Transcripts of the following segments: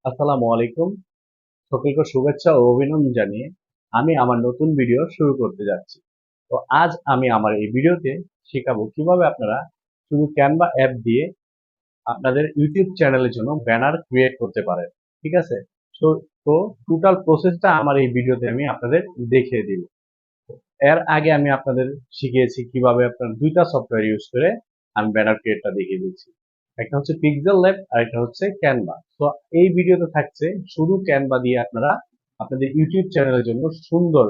আসসালামু আলাইকুম। সকলকে শুভেচ্ছা ও অভিনন্দন জানিয়ে আমি আমার নতুন ভিডিও শুরু করতে যাচ্ছি। তো আজ আমি আমার এই ভিডিওতে শেখাবো কিভাবে আপনারা শুধু ক্যানভা অ্যাপ দিয়ে আপনাদের ইউটিউব চ্যানেলের জন্য ব্যানার ক্রিয়েট করতে পারেন। ঠিক আছে? তো তো টোটাল প্রসেসটা আমার এই ভিডিওতে আমি আপনাদের দেখিয়ে দিব। এর আগে আমি আপনাদের শিখিয়েছি কিভাবে আপনার দুইটা সফটওয়্যার ইউজ করে আমি ব্যানার ক্রিয়েটটা দেখিয়ে দিচ্ছি। একটা হচ্ছে পিক্সেল ল্যাব আর একটা হচ্ছে ক্যানভা। তো এই ভিডিওতে থাকছে শুধু ক্যানভা দিয়ে আপনারা আপনাদের ইউটিউব চ্যানেলের জন্য সুন্দর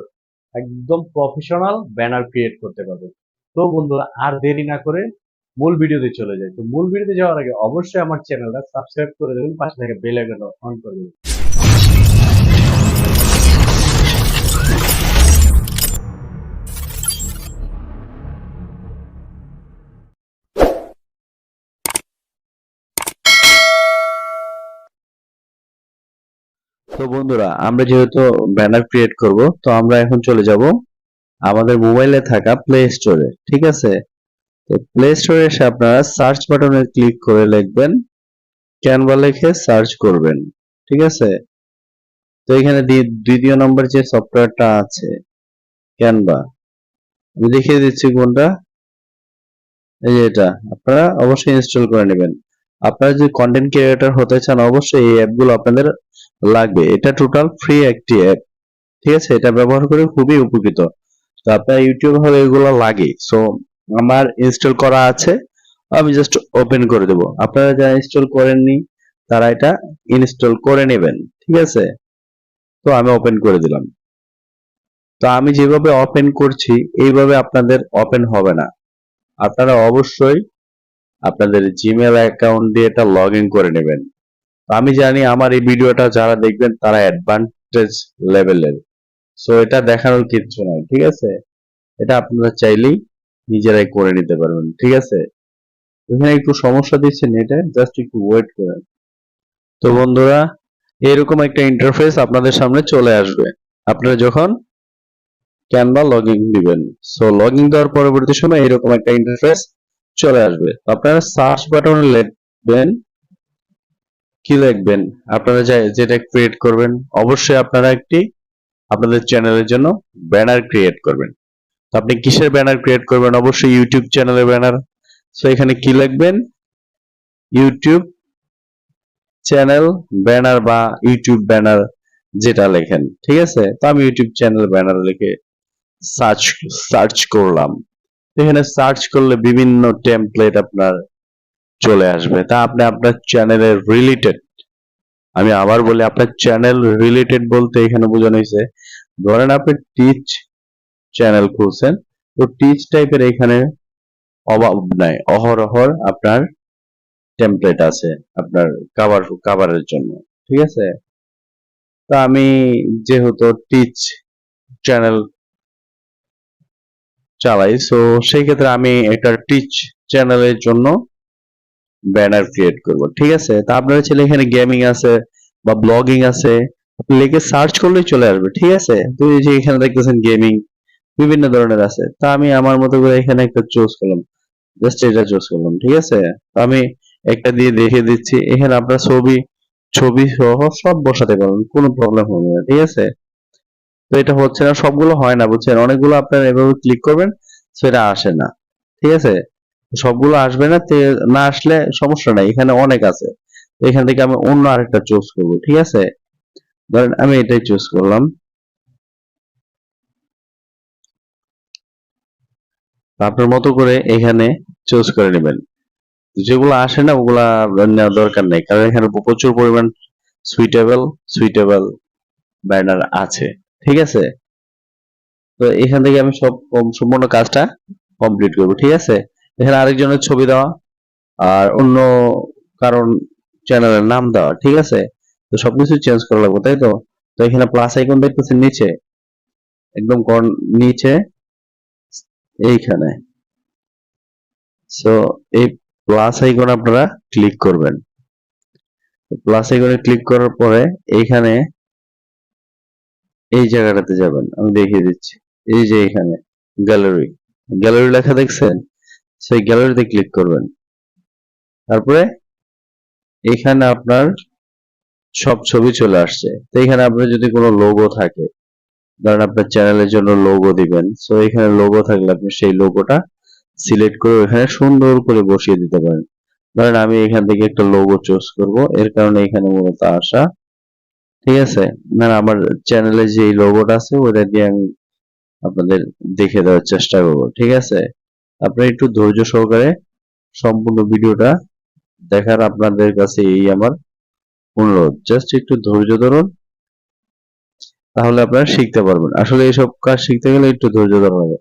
একদম প্রফেশনাল ব্যানার ক্রিয়েট করতে পারবেন। তো বন্ধুরা আর দেরি না করে মূল ভিডিওতে চলে যাই। তো মূল ভিডিওতে যাওয়ার আগে অবশ্যই আমার চ্যানেলটা সাবস্ক্রাইব করে দেবেন, পাশে থেকে বেল আইকন অন করে দেবেন। তো বন্ধুরা আমরা যেহেতু ব্যানার ক্রিয়েট করব, তো আমরা এখন চলে যাব আমাদের মোবাইলে থাকা প্লে স্টোরে। ঠিক আছে? তো প্লে স্টোরে এসে আপনারা সার্চ বাটনে ক্লিক করে লিখবেন ক্যানভা, লিখে সার্চ করবেন। ঠিক আছে? তো এখানে দ্বিতীয় নম্বর যে সফটওয়্যারটা আছে ক্যানভা, আমি দেখিয়ে দিচ্ছি কোনটা। এই যে এটা, আপনারা অবশ্যই ইনস্টল করে নেবেন। আপনারা যদি কন্টেন্ট ক্রিয়েটর হতে চান অবশ্যই এই অ্যাপগুলো আপনাদের লাগবে। এটা টোটাল ফ্রি একটি অ্যাপ। ঠিক আছে? এটা ব্যবহার করে খুবই উপকৃত। তো আপনার ইউটিউব হলে এগুলো লাগে, সো আমার ইনস্টল করা আছে, আমি জাস্ট ওপেন করে দেব। আপনারা যারা ইনস্টল করেননি তারা এটা ইনস্টল করে নেবেন। ঠিক আছে? তো আমি ওপেন করে দিলাম। তো আমি যেভাবে ওপেন করছি এইভাবে আপনাদের ওপেন হবে না। আপনারা অবশ্যই আপনাদের জিমেল অ্যাকাউন্ট দিয়ে এটা লগ ইন করে নেবেন। তো আমি জানি আমার এই ভিডিওটা যারা দেখবেন তারা অ্যাডভান্টেজ লেভেলের, সো এটা দেখানোর কিচ্ছু নাই। ঠিক আছে? এটা আপনারা চাইলেই নিজেরাই করে নিতে পারবেন। ঠিক আছে? এখানে একটু সমস্যা দিচ্ছে নেটে, জাস্ট একটু ওয়েট করেন। তো বন্ধুরা এরকম একটা ইন্টারফেস আপনাদের সামনে চলে আসবে আপনারা যখন ক্যানভা লগইন দিবেন। সো লগইন দেওয়ার পরবর্তী সময় এরকম একটা ইন্টারফেস চলে আসবে। আপনারা সার্চ বাটনে লিখবেন, কি লিখবেন আপনারা যেটা ক্রিয়েট করবেন, অবশ্যই আপনারা একটি আপনাদের চ্যানেলের জন্য ব্যানার ক্রিয়েট করবেন। তো আপনি কিসের ব্যানার ক্রিয়েট করবেন? অবশ্যই ইউটিউব চ্যানেলের ব্যানার। সো এখানে কি লিখবেন? ইউটিউব চ্যানেল ব্যানার বা ইউটিউব ব্যানার যেটা লেখেন। ঠিক আছে? তো আমি ইউটিউব চ্যানেল ব্যানার লিখে সার্চ সার্চ করলাম। এখানে সার্চ করলে বিভিন্ন টেমপ্লেট আপনার চলে আসবে। তা আপনি আপনার চ্যানেলের রিলেটেড, আমি আবার বলি আপনার চ্যানেল রিলেটেড বলতে এখানে বোঝানো হয়েছে, ধরেন আপনি টিচ চ্যানেল খুলছেন, তো টিচ টাইপের এখানে অভাব নাই, অহরহর আপনার টেমপ্লেট আছে আপনার কাভারের জন্য। ঠিক আছে? তা আমি যেহেতু টিচ চ্যানেল চালাই, সো সেই ক্ষেত্রে আমি একটা টিচ চ্যানেলের জন্য ব্যানার ক্রিয়েট করব। ঠিক আছে? তা আপনারা ছেলে এখানে গেমিং আছে বা ব্লগিং আছে, আপনি লিখে সার্চ করলেই চলে আসবে। ঠিক আছে? তো এই যে এখানে দেখতেছেন গেমিং বিভিন্ন ধরনের আছে, তা আমি আমার মতো করে এখানে একটা চুজ করলাম, জাস্ট এটা চুজ করলাম। ঠিক আছে? তো আমি একটা দিয়ে দেখিয়ে দিচ্ছি। এখানে আপনার ছবি ছবি সহ সব বসাতে পারবেন, কোনো প্রবলেম হবে না। ঠিক আছে? তো এটা হচ্ছে না, সবগুলো হয় না, বুঝছেন? অনেকগুলো আপনারা এভাবে ক্লিক করবেন, সেটা আসে না। ঠিক আছে? সবগুলো আসবে না, না আসলে সমস্যা নাই, এখানে অনেক আছে। তো এখান থেকে আমি অন্য আরেকটা চুজ করব। ঠিক আছে? ধরেন আমি এটাই চুজ করলাম। আপনার মতো করে এখানে চুজ করে নেবেন। যেগুলো আসে না ওগুলা নেওয়ার দরকার নেই, কারণ এখানে প্রচুর পরিমাণ সুইটেবল সুইটেবল ব্যানার আছে। ঠিক আছে? তো এখান থেকে আমি সম্পূর্ণ কাজটা কমপ্লিট করব। ঠিক আছে? এখানে আরেকজনের ছবি দেওয়া আর অন্য কারণ চ্যানেলের নাম দেওয়া। ঠিক আছে? তো সবকিছু চেঞ্জ করা লাগবে, তাই তো? তো এখানে প্লাস আইকন দেখতেছেন নিচে, একদম নিচে এইখানে। সো এই প্লাস আইকন আপনারা ক্লিক করবেন। প্লাস আইকনে ক্লিক করার পরে এইখানে এই জায়গাটাতে যাবেন, আমি দেখিয়ে দিচ্ছি। এই যে এখানে গ্যালারি, গ্যালারি লেখা দেখছেন? সেই গ্যালারিতে ক্লিক করবেন। তারপরে এখানে আপনার সব ছবি চলে আসছে। তো এখানে আপনার যদি কোনো লোগো থাকে, ধরেন আপনার চ্যানেলের জন্য লোগো দিবেন, সো এখানে লোগো থাকলে আপনি সেই লোগোটা সিলেক্ট করে এখানে সুন্দর করে বসিয়ে দিতে পারেন। ধরেন আমি এখান থেকে একটা লোগো চুজ করব, এর কারণে এখানে মূলত আসা। ঠিক আছে, না আমার চ্যানেলে যে লোগোটা আছে ওটা দিয়ে আমি আপনাদের দেখে দেওয়ার চেষ্টা করব। ঠিক আছে, আপনারা একটু ধৈর্য সহকারে সম্পূর্ণ ভিডিওটা দেখার আপনাদের কাছে এই আমার অনুরোধ। জাস্ট একটু ধৈর্য ধরুন, তাহলে আপনারা শিখতে পারবেন। আসলে এইসব কাজ শিখতে গেলে একটু ধৈর্য ধরা লাগে।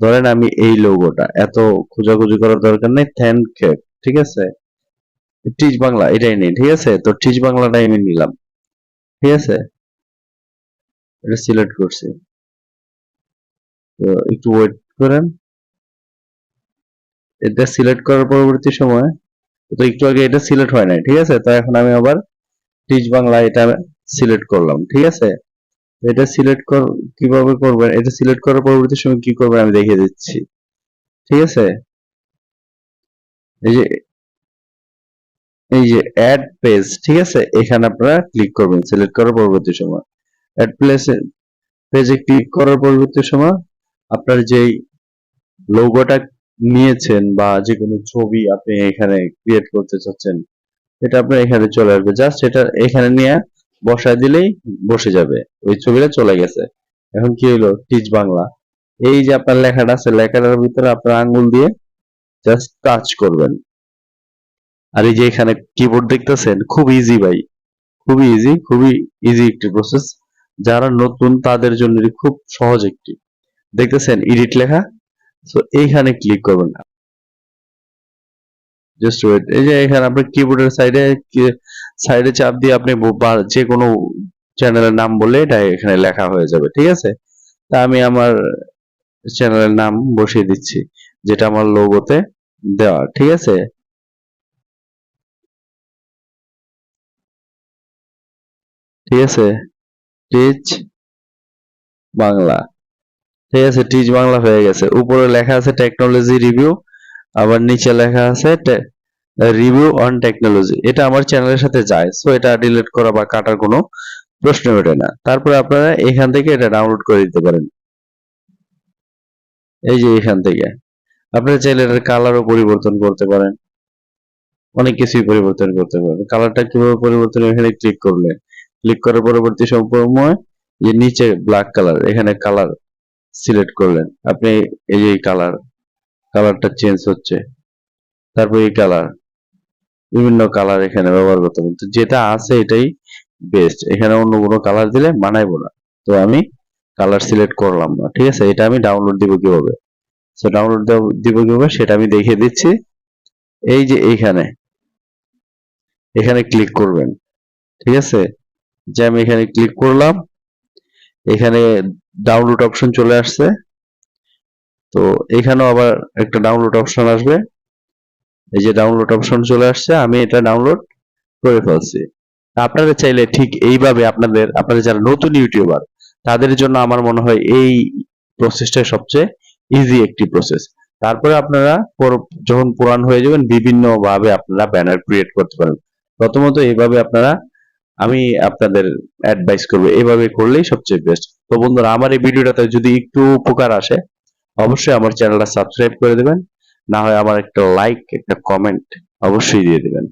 ধরেন আমি এই লোগোটা এত খোঁজাখুঁজি করার দরকার নেই, থ্যাংক ইউ, ঠিক আছে, টিচ বাংলা এটাই নেই। ঠিক আছে, তো টিচ বাংলাটাই আমি নিলাম। ঠিক আছে, এটা সিলেক্ট করছি। তো একটু ওয়েট করেন, এটা সিলেক্ট করার পরবর্তী সময়, তো একটু আগে এটা সিলেক্ট হয় নাই। ঠিক আছে, তো এখন আমি আবার টিচ বাংলা এটা সিলেক্ট করলাম। ঠিক আছে, এটা সিলেক্ট কিভাবে করবেন, এটা সিলেক্ট করার পরবর্তী সময় কি করবেন আমি দেখিয়ে দিচ্ছি। ঠিক আছে, এই যে অ্যাড পেজ, ঠিক আছে, এখানে আপনারা ক্লিক করবেন সিলেক্ট করার পরবর্তী সময়। অ্যাড পেজে ক্লিক করার পরবর্তী সময় আপনার যেই লোগোটা নিয়েছেন বা যে কোনো ছবি আপনি এখানে ক্রিয়েট করতে চাচ্ছেন, এটা আপনার এখানে চলে আসবে। জাস্ট এটা এখানে নিয়ে বসায় দিলেই বসে যাবে, ওই ছবিটা চলে গেছে। এখন কি হলো, টিচ বাংলা, এই যে আপনার লেখাটা আছে, লেখাটার ভিতরে আপনার আঙ্গুল দিয়ে জাস্ট টাচ করবেন। আর এই যে এখানে কিবোর্ড দেখতেছেন, খুব ইজি ভাই, খুবই ইজি, খুবই ইজি একটি প্রসেস। যারা নতুন তাদের জন্য খুব সহজ একটি, দেখতেছেন এডিট লেখা, তো এইখানে ক্লিক করবেন। জাস্ট ওয়েট, এই যে এখানে আপনার কিবোর্ডের সাইডে চাপ দিয়ে আপনি যে কোনো চ্যানেলের নাম বলে এটা এখানে লেখা হয়ে যাবে। ঠিক আছে, তা আমি আমার চ্যানেলের নাম বসিয়ে দিচ্ছি, যেটা আমার লোগোতে দেওয়া। ঠিক আছে, ঠিক আছে, টিচ বাংলা। ঠিক আছে, টিচ বাংলা হয়ে গেছে। উপরে লেখা আছে টেকনোলজি রিভিউ, আবার নিচে লেখা আছে রিভিউ অন টেকনোলজি। এটা আমার চ্যানেলের সাথে যায়, সো এটা ডিলিট করা বা কাটার কোনো প্রশ্ন ওঠে না। তারপরে আপনারা এখান থেকে এটা ডাউনলোড করে দিতে পারেন। এই যে এখান থেকে আপনারা চাইলে এটার কালারও পরিবর্তন করতে পারেন, অনেক কিছুই পরিবর্তন করতে পারেন। কালারটা কিভাবে পরিবর্তন, এখানে ক্লিক করলে, ক্লিক করার পরবর্তী সময় যে নিচে ব্ল্যাক কালার, এখানে কালার সিলেক্ট করলেন আপনি, এই যে কালারটা চেঞ্জ হচ্ছে। তারপর এই কালার, বিভিন্ন কালার এখানে ব্যবহার করতে পারেন। তো যেটা আছে এটাই বেস্ট, এখানে অন্য কোনো কালার দিলে মানাইবো না। তো আমি কালার সিলেক্ট করলাম না। ঠিক আছে, এটা আমি ডাউনলোড দিব কিভাবে, তো ডাউনলোড দিব কিভাবে সেটা আমি দেখিয়ে দিচ্ছি। এই যে এখানে ক্লিক করবেন। ঠিক আছে, যে আমি এখানে ক্লিক করলাম, এখানে ডাউনলোড অপশন চলে আসছে। তো এখানেও আবার একটা ডাউনলোড অপশন আসবে, এই যে ডাউনলোড অপশন চলে আসছে, আমি এটা ডাউনলোড করে ফেলছি। আপনারা চাইলে ঠিক এইভাবে আপনাদের যারা নতুন ইউটিউবার তাদের জন্য আমার মনে হয় এই প্রসেসটাই সবচেয়ে ইজি একটি প্রসেস। তারপরে আপনারা যখন পুরান হয়ে যাবেন বিভিন্ন ভাবে আপনারা ব্যানার ক্রিয়েট করতে পারেন। প্রথমত এইভাবে আমি আপনাদের অ্যাডভাইস করবো, এইভাবে করলেই সবচেয়ে বেস্ট। তো বন্ধুরা, আমার এই ভিডিওটাতে যদি একটু উপকার আসে অবশ্যই আমার চ্যানেলটা সাবস্ক্রাইব করে দেবেন, না হয় আমার একটা লাইক একটা কমেন্ট অবশ্যই দিয়ে দেবেন।